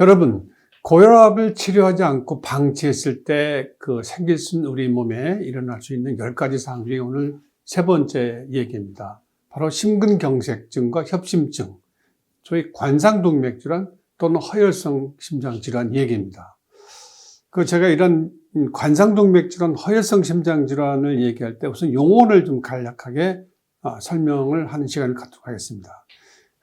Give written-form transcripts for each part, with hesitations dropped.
여러분, 고혈압을 치료하지 않고 방치했을 때 생길 수 있는 우리 몸에 일어날 수 있는 10가지 사항 중에 오늘 세 번째 얘기입니다. 바로 심근경색증과 협심증, 소위 관상동맥질환 또는 허혈성 심장질환 얘기입니다. 제가 이런 관상동맥질환, 허혈성 심장질환을 얘기할 때 우선 용어를 좀 간략하게 설명을 하는 시간을 갖도록 하겠습니다.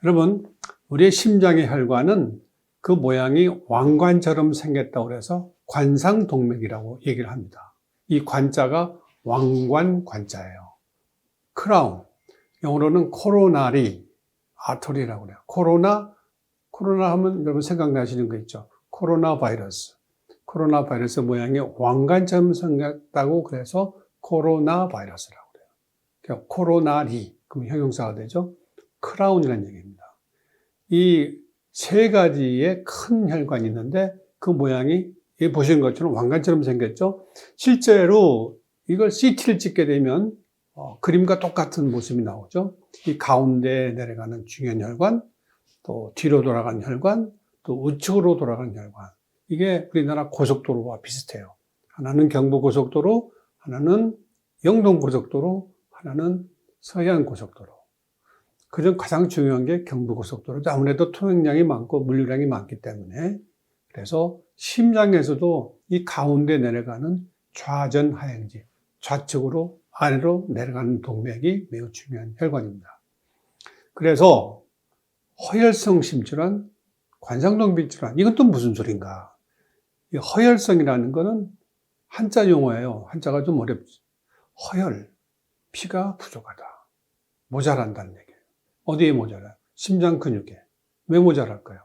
여러분, 우리의 심장의 혈관은 그 모양이 왕관처럼 생겼다고 해서 관상동맥이라고 얘기를 합니다. 이 관자가 왕관 관자예요. 크라운, 영어로는 코로나리 아터리라고 그래요. 코로나 하면 여러분 생각나시는 거 있죠? 코로나 바이러스 모양이 왕관처럼 생겼다고 그래서 코로나 바이러스라고 그래요. 그러니까 코로나리, 그럼 형용사가 되죠? 크라운이라는 얘기입니다. 이 세 가지의 큰 혈관이 있는데 그 모양이 보시는 것처럼 왕관처럼 생겼죠. 실제로 이걸 CT를 찍게 되면 그림과 똑같은 모습이 나오죠. 이 가운데 내려가는 중요한 혈관, 또 뒤로 돌아가는 혈관, 또 우측으로 돌아가는 혈관. 이게 우리나라 고속도로와 비슷해요. 하나는 경부고속도로, 하나는 영동고속도로, 하나는 서해안고속도로. 그중 가장 중요한 게 경부고속도로죠. 아무래도 통행량이 많고 물류량이 많기 때문에. 그래서 심장에서도 이 가운데 내려가는 좌전 하행지, 좌측으로 아래로 내려가는 동맥이 매우 중요한 혈관입니다. 그래서 허혈성 심질환, 관상동맥 질환, 이건 또 무슨 소린가? 이 허혈성이라는 거는 한자 용어예요. 한자가 좀 어렵지. 허혈, 피가 부족하다, 모자란다는 얘기예요. 어디에 모자라요? 심장 근육에. 왜 모자랄까요?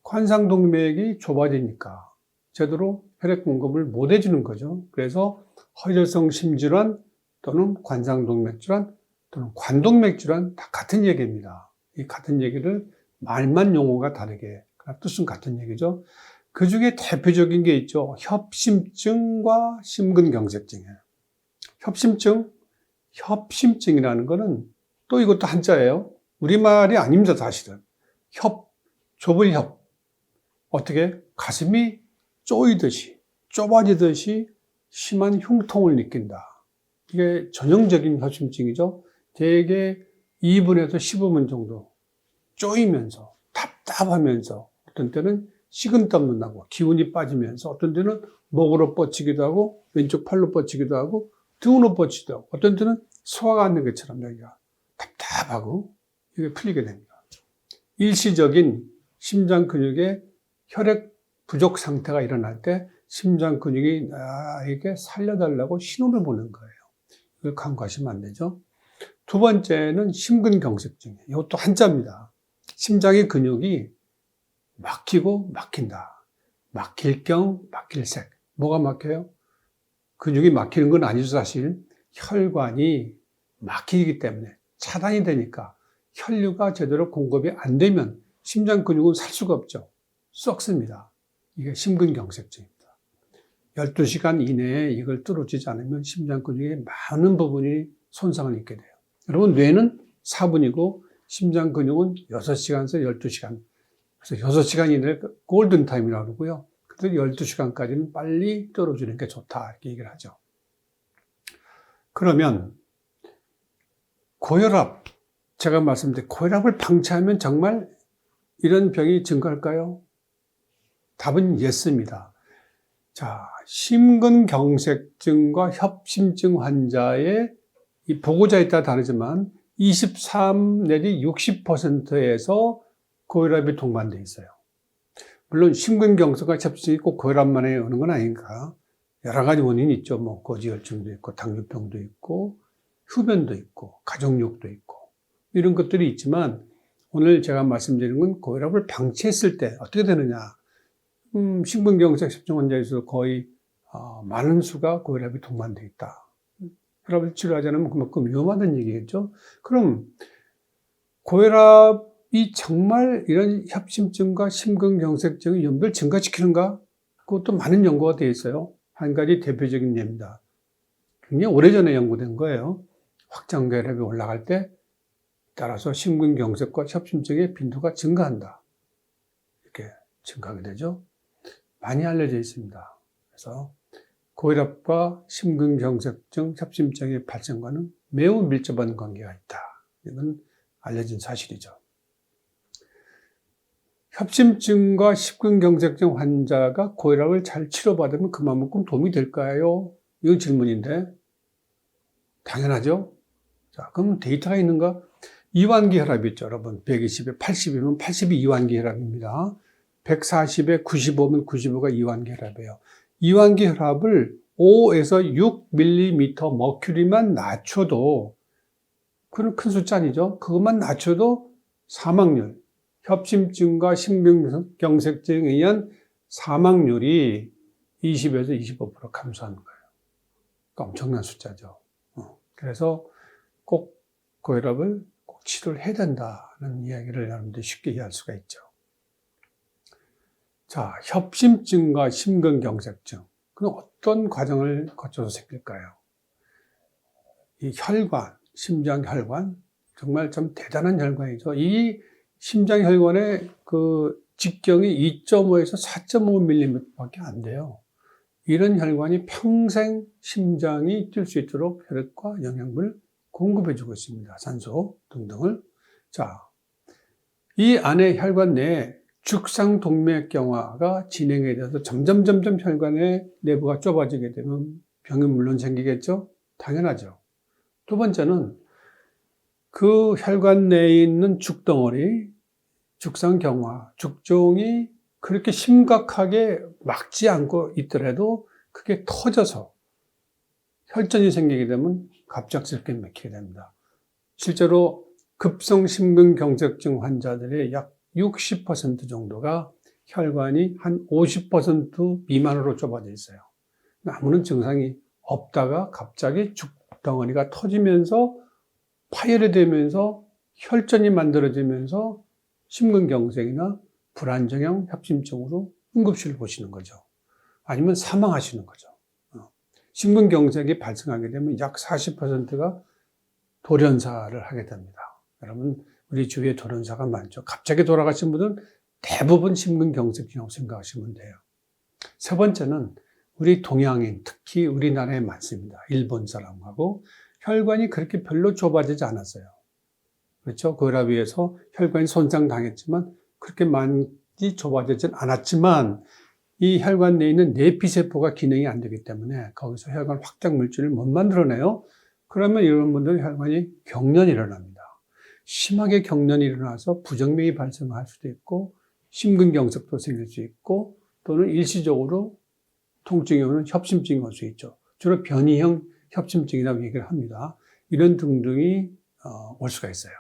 관상동맥이 좁아지니까 제대로 혈액 공급을 못 해주는 거죠. 그래서 허혈성 심질환 또는 관상동맥질환 또는 관동맥질환 다 같은 얘기입니다. 이 같은 얘기를 말만 용어가 다르게, 뜻은 같은 얘기죠. 그 중에 대표적인 게 있죠. 협심증과 심근경색증이에요. 협심증이라는 거는 또 이것도 한자예요. 우리말이 아닙니다, 사실은. 좁은 협. 어떻게? 가슴이 쪼이듯이, 좁아지듯이 심한 흉통을 느낀다. 이게 전형적인 협심증이죠. 대개 2분에서 15분 정도 쪼이면서, 답답하면서, 어떤 때는 식은땀도 나고, 기운이 빠지면서, 어떤 때는 목으로 뻗치기도 하고, 왼쪽 팔로 뻗치기도 하고, 등으로 뻗치기도 하고, 어떤 때는 소화가 안 되는 것처럼 여기가 답답하고, 이게 풀리게 됩니다. 일시적인 심장 근육의 혈액 부족 상태가 일어날 때 심장 근육이 나에게 살려달라고 신호를 보는 거예요. 이걸 간과하시면 안 되죠. 두 번째는 심근경색증이에요. 이것도 한자입니다. 심장의 근육이 막히고 막힌다. 막힐 경, 막힐색. 뭐가 막혀요? 근육이 막히는 건 아니죠, 사실. 혈관이 막히기 때문에 차단이 되니까 혈류가 제대로 공급이 안 되면 심장 근육은 살 수가 없죠. 썩습니다. 이게 심근경색증입니다. 12시간 이내에 이걸 뚫어지지 않으면 심장 근육의 많은 부분이 손상을 입게 돼요. 여러분, 뇌는 4분이고 심장 근육은 6시간에서 12시간. 그래서 6시간 이내를 골든타임이라고 그러고요. 그래서 12시간까지는 빨리 뚫어주는 게 좋다, 이렇게 얘기를 하죠. 그러면 고혈압, 제가 말씀드린 고혈압을 방치하면 정말 이런 병이 증가할까요? 답은 예스입니다. 자, 심근경색증과 협심증 환자의 이 보고자에 따라 다르지만 23 내지 60%에서 고혈압이 동반되어 있어요. 물론 심근경색과 협심증이 꼭 고혈압만에 오는 건 아닌가. 여러 가지 원인이 있죠. 고지혈증도 있고, 당뇨병도 있고, 흡연도 있고, 가족력도 있고, 이런 것들이 있지만, 오늘 제가 말씀드리는 건 고혈압을 방치했을 때 어떻게 되느냐. 심근경색 협심증 환자에서 거의 많은 수가 고혈압이 동반되어 있다. 혈압을 치료하지 않으면 그만큼 위험하다는 얘기겠죠. 그럼 고혈압이 정말 이런 협심증과 심근경색증의 위험을 증가시키는가? 그것도 많은 연구가 되어 있어요. 한 가지 대표적인 예입니다. 굉장히 오래전에 연구된 거예요. 확장혈압이 올라갈 때 따라서 심근경색과 협심증의 빈도가 증가한다. 이렇게 증가하게 되죠. 많이 알려져 있습니다. 그래서 고혈압과 심근경색증, 협심증의 발생과는 매우 밀접한 관계가 있다. 이건 알려진 사실이죠. 협심증과 심근경색증 환자가 고혈압을 잘 치료받으면 그만큼 도움이 될까요? 이건 질문인데 당연하죠. 자, 그럼 데이터가 있는가? 이완기 혈압 있죠, 여러분. 120에 80이면 80이 이완기 혈압입니다. 140에 95면 95가 이완기 혈압이에요. 이완기 혈압을 5에서 6mm 머큐리만 낮춰도, 그건 큰 숫자 아니죠? 그것만 낮춰도 사망률, 협심증과 심근경색증에 의한 사망률이 20에서 25% 감소하는 거예요. 그러니까 엄청난 숫자죠. 그래서 꼭 고혈압을 꼭 치료를 해야 된다는 이야기를 여러분들이 쉽게 이해할 수가 있죠. 자, 협심증과 심근경색증. 그럼 어떤 과정을 거쳐서 생길까요? 이 혈관, 심장혈관, 정말 좀 대단한 혈관이죠. 이 심장혈관의 그 직경이 2.5에서 4.5mm 밖에 안 돼요. 이런 혈관이 평생 심장이 뛸 수 있도록 혈액과 영양분을 공급해주고 있습니다. 산소 등등을. 자, 이 안에 혈관 내에 죽상동맥경화가 진행에 대해서 점점 혈관의 내부가 좁아지게 되면 병이 물론 생기겠죠? 당연하죠. 두 번째는 그 혈관 내에 있는 죽덩어리, 죽상경화, 죽종이 그렇게 심각하게 막지 않고 있더라도 그게 터져서 혈전이 생기게 되면 갑작스럽게 막히게 됩니다. 실제로 급성심근경색증 환자들의 약 60% 정도가 혈관이 한 50% 미만으로 좁아져 있어요. 아무런 증상이 없다가 갑자기 죽덩어리가 터지면서 파열이 되면서 혈전이 만들어지면서 심근경색이나 불안정형 협심증으로 응급실을 보시는 거죠. 아니면 사망하시는 거죠. 심근경색이 발생하게 되면 약 40%가 돌연사를 하게 됩니다. 여러분, 우리 주위에 돌연사가 많죠. 갑자기 돌아가신 분은 대부분 심근경색이라고 생각하시면 돼요. 세 번째는 우리 동양인, 특히 우리나라에 많습니다. 일본 사람하고 혈관이 그렇게 별로 좁아지지 않았어요. 그렇죠? 고혈압에 의해서 혈관이 손상당했지만 그렇게 많이 좁아지진 않았지만 이 혈관 내에 있는 내피세포가 기능이 안 되기 때문에 거기서 혈관 확장 물질을 못 만들어내요. 그러면 이런 분들은 혈관이 경련이 일어납니다. 심하게 경련이 일어나서 부정맥이 발생할 수도 있고 심근경색도 생길 수 있고 또는 일시적으로 통증이 오는 협심증이 올 수 있죠. 주로 변이형 협심증이라고 얘기를 합니다. 이런 등등이 올 수가 있어요.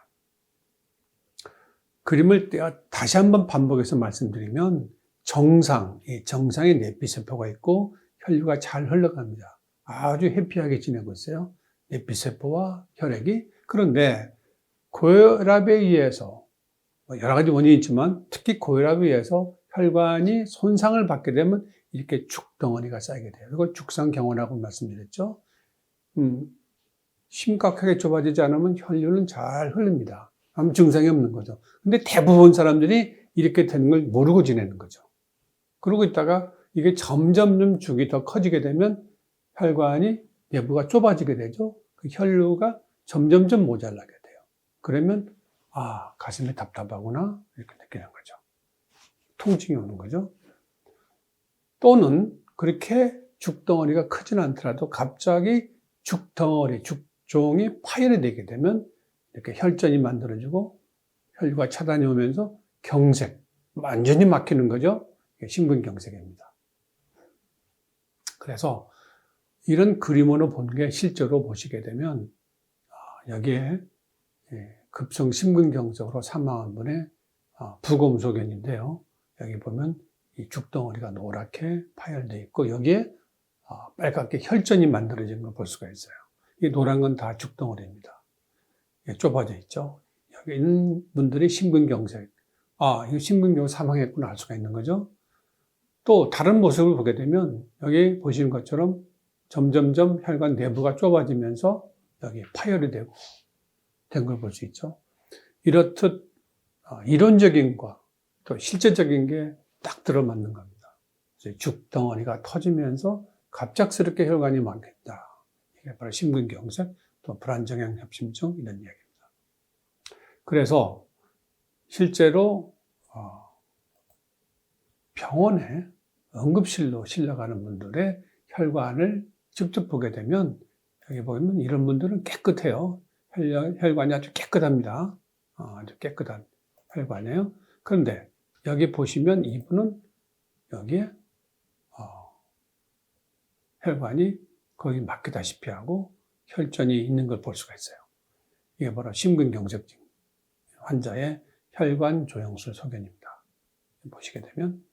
그림을 다시 한번 반복해서 말씀드리면 정상의 내피세포가 있고 혈류가 잘 흘러갑니다. 아주 해피하게 지내고 있어요. 내피세포와 혈액이. 그런데 고혈압에 의해서 여러 가지 원인이 있지만 특히 고혈압에 의해서 혈관이 손상을 받게 되면 이렇게 죽덩어리가 쌓이게 돼요. 이걸 죽상경화라고 말씀드렸죠. 심각하게 좁아지지 않으면 혈류는 잘 흐릅니다. 아무 증상이 없는 거죠. 근데 대부분 사람들이 이렇게 되는 걸 모르고 지내는 거죠. 그러고 있다가 이게 점점 죽이 더 커지게 되면 혈관이 내부가 좁아지게 되죠. 그 혈류가 점점 모자라게 돼요. 그러면 가슴이 답답하구나 이렇게 느끼는 거죠. 통증이 오는 거죠. 또는 그렇게 죽덩어리가 크진 않더라도 갑자기 죽종이 파열이 되게 되면 이렇게 혈전이 만들어지고 혈류가 차단이 오면서 경색, 완전히 막히는 거죠. 심근경색입니다. 그래서 이런 그림으로 본 게 실제로 보시게 되면 여기에 급성 심근경색으로 사망한 분의 부검소견인데요. 여기 보면 이 죽덩어리가 노랗게 파열되어 있고 여기에 빨갛게 혈전이 만들어진 걸 볼 수가 있어요. 이 노란 건 다 죽덩어리입니다. 좁아져 있죠. 여기 있는 분들이 심근경색. 이거 심근경색 사망했구나 알 수가 있는 거죠. 또 다른 모습을 보게 되면 여기 보시는 것처럼 점점 혈관 내부가 좁아지면서 여기 파열이 되고 된 걸 볼 수 있죠. 이렇듯 이론적인 과 또 실제적인 게 딱 들어맞는 겁니다. 죽덩어리가 터지면서 갑작스럽게 혈관이 막힌다. 이게 바로 심근경색, 또 불안정형 협심증 이런 이야기입니다. 그래서 실제로 병원에 응급실로 실려가는 분들의 혈관을 직접 보게 되면 여기 보면 이런 분들은 깨끗해요. 혈관이 아주 깨끗합니다. 아주 깨끗한 혈관이에요. 그런데 여기 보시면 이분은 여기에 혈관이 거의 막히다시피 하고 혈전이 있는 걸 볼 수가 있어요. 이게 바로 심근경색증 환자의 혈관 조영술 소견입니다. 보시게 되면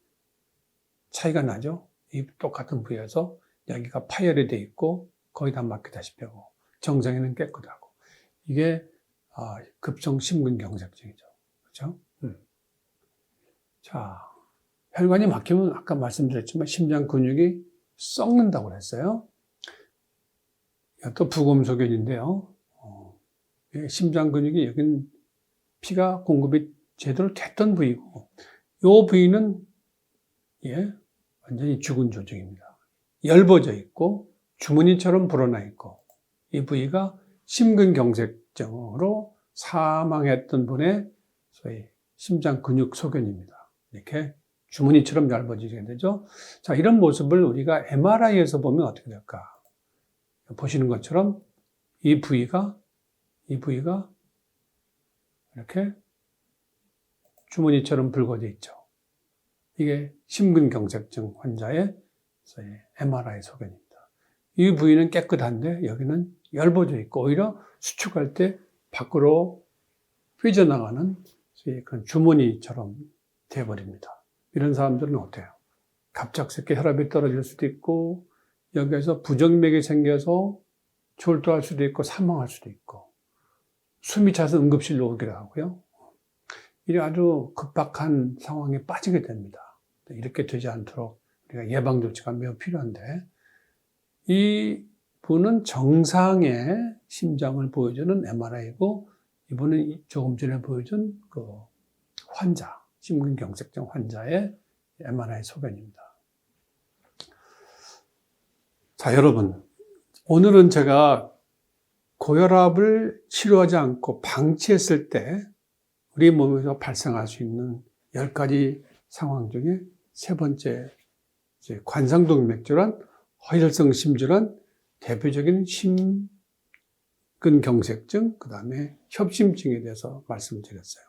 차이가 나죠? 이 똑같은 부위에서 여기가 파열이 돼 있고 거의 다 막히다시피 하고 정상에는 깨끗하고 이게 급성 심근경색증이죠. 그렇죠? 자, 혈관이 막히면 아까 말씀드렸지만 심장 근육이 썩는다고 그랬어요. 또 부검소견인데요. 심장 근육이 여기는 피가 공급이 제대로 됐던 부위고 이 부위는 완전히 죽은 조직입니다. 엷어져 있고 주머니처럼 불어나 있고 이 부위가 심근경색증으로 사망했던 분의 소위 심장 근육 소견입니다. 이렇게 주머니처럼 얇아지게 되죠. 자, 이런 모습을 우리가 MRI에서 보면 어떻게 될까? 보시는 것처럼 이 부위가 이렇게 주머니처럼 붉어져 있죠. 이게 심근경색증 환자의 MRI 소견입니다. 이 부위는 깨끗한데 여기는 엷어져 있고 오히려 수축할 때 밖으로 휘져나가는 그런 주머니처럼 되어버립니다. 이런 사람들은 어때요? 갑작스럽게 혈압이 떨어질 수도 있고 여기에서 부정맥이 생겨서 졸도할 수도 있고 사망할 수도 있고 숨이 차서 응급실로 오기도 하고요. 이게 아주 급박한 상황에 빠지게 됩니다. 이렇게 되지 않도록 우리가 예방 조치가 매우 필요한데 이 분은 정상의 심장을 보여주는 MRI고 이분은 조금 전에 보여준 그 환자, 심근경색증 환자의 MRI 소견입니다. 자, 여러분, 오늘은 제가 고혈압을 치료하지 않고 방치했을 때 우리 몸에서 발생할 수 있는 10가지 상황 중에 세 번째, 관상동맥질환, 허혈성 심질환, 대표적인 심근경색증, 그 다음에 협심증에 대해서 말씀드렸어요.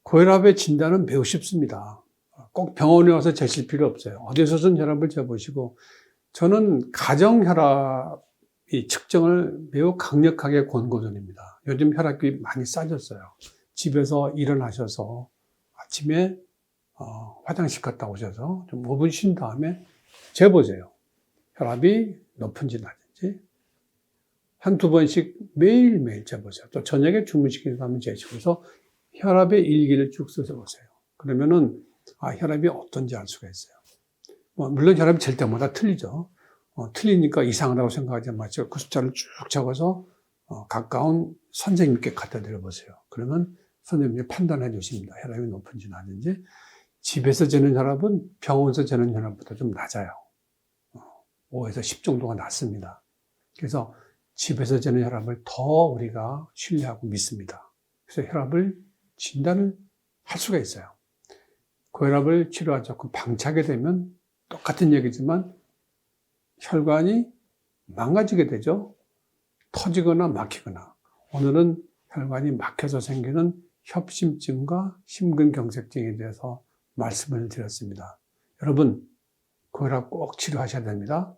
고혈압의 진단은 매우 쉽습니다. 꼭 병원에 와서 재실 필요 없어요. 어디서든 혈압을 재보시고 저는 가정혈압이 측정을 매우 강력하게 권고드립니다. 요즘 혈압이 많이 싸졌어요. 집에서 일어나셔서 아침에 화장실 갔다 오셔서 좀 5분 쉰 다음에 재보세요. 혈압이 높은지 낮은지 한두 번씩 매일매일 재보세요. 또 저녁에 주무시기 전에 재시고서 혈압의 일기를 쭉 써보세요. 그러면은 혈압이 어떤지 알 수가 있어요. 물론 혈압이 잴 때마다 틀리죠. 틀리니까 이상하다고 생각하지 마시고 그 숫자를 쭉 적어서 가까운 선생님께 갖다 드려 보세요. 그러면 선생님이 판단해 주십니다. 혈압이 높은지 낮은지. 집에서 재는 혈압은 병원에서 재는 혈압보다 좀 낮아요. 5에서 10 정도가 낮습니다. 그래서 집에서 재는 혈압을 더 우리가 신뢰하고 믿습니다. 그래서 혈압을 진단을 할 수가 있어요. 고혈압을 치료하지 않고 방치하게 되면 똑같은 얘기지만 혈관이 망가지게 되죠. 터지거나 막히거나. 오늘은 혈관이 막혀서 생기는 협심증과 심근경색증에 대해서 말씀을 드렸습니다. 여러분, 고혈압 꼭 치료하셔야 됩니다.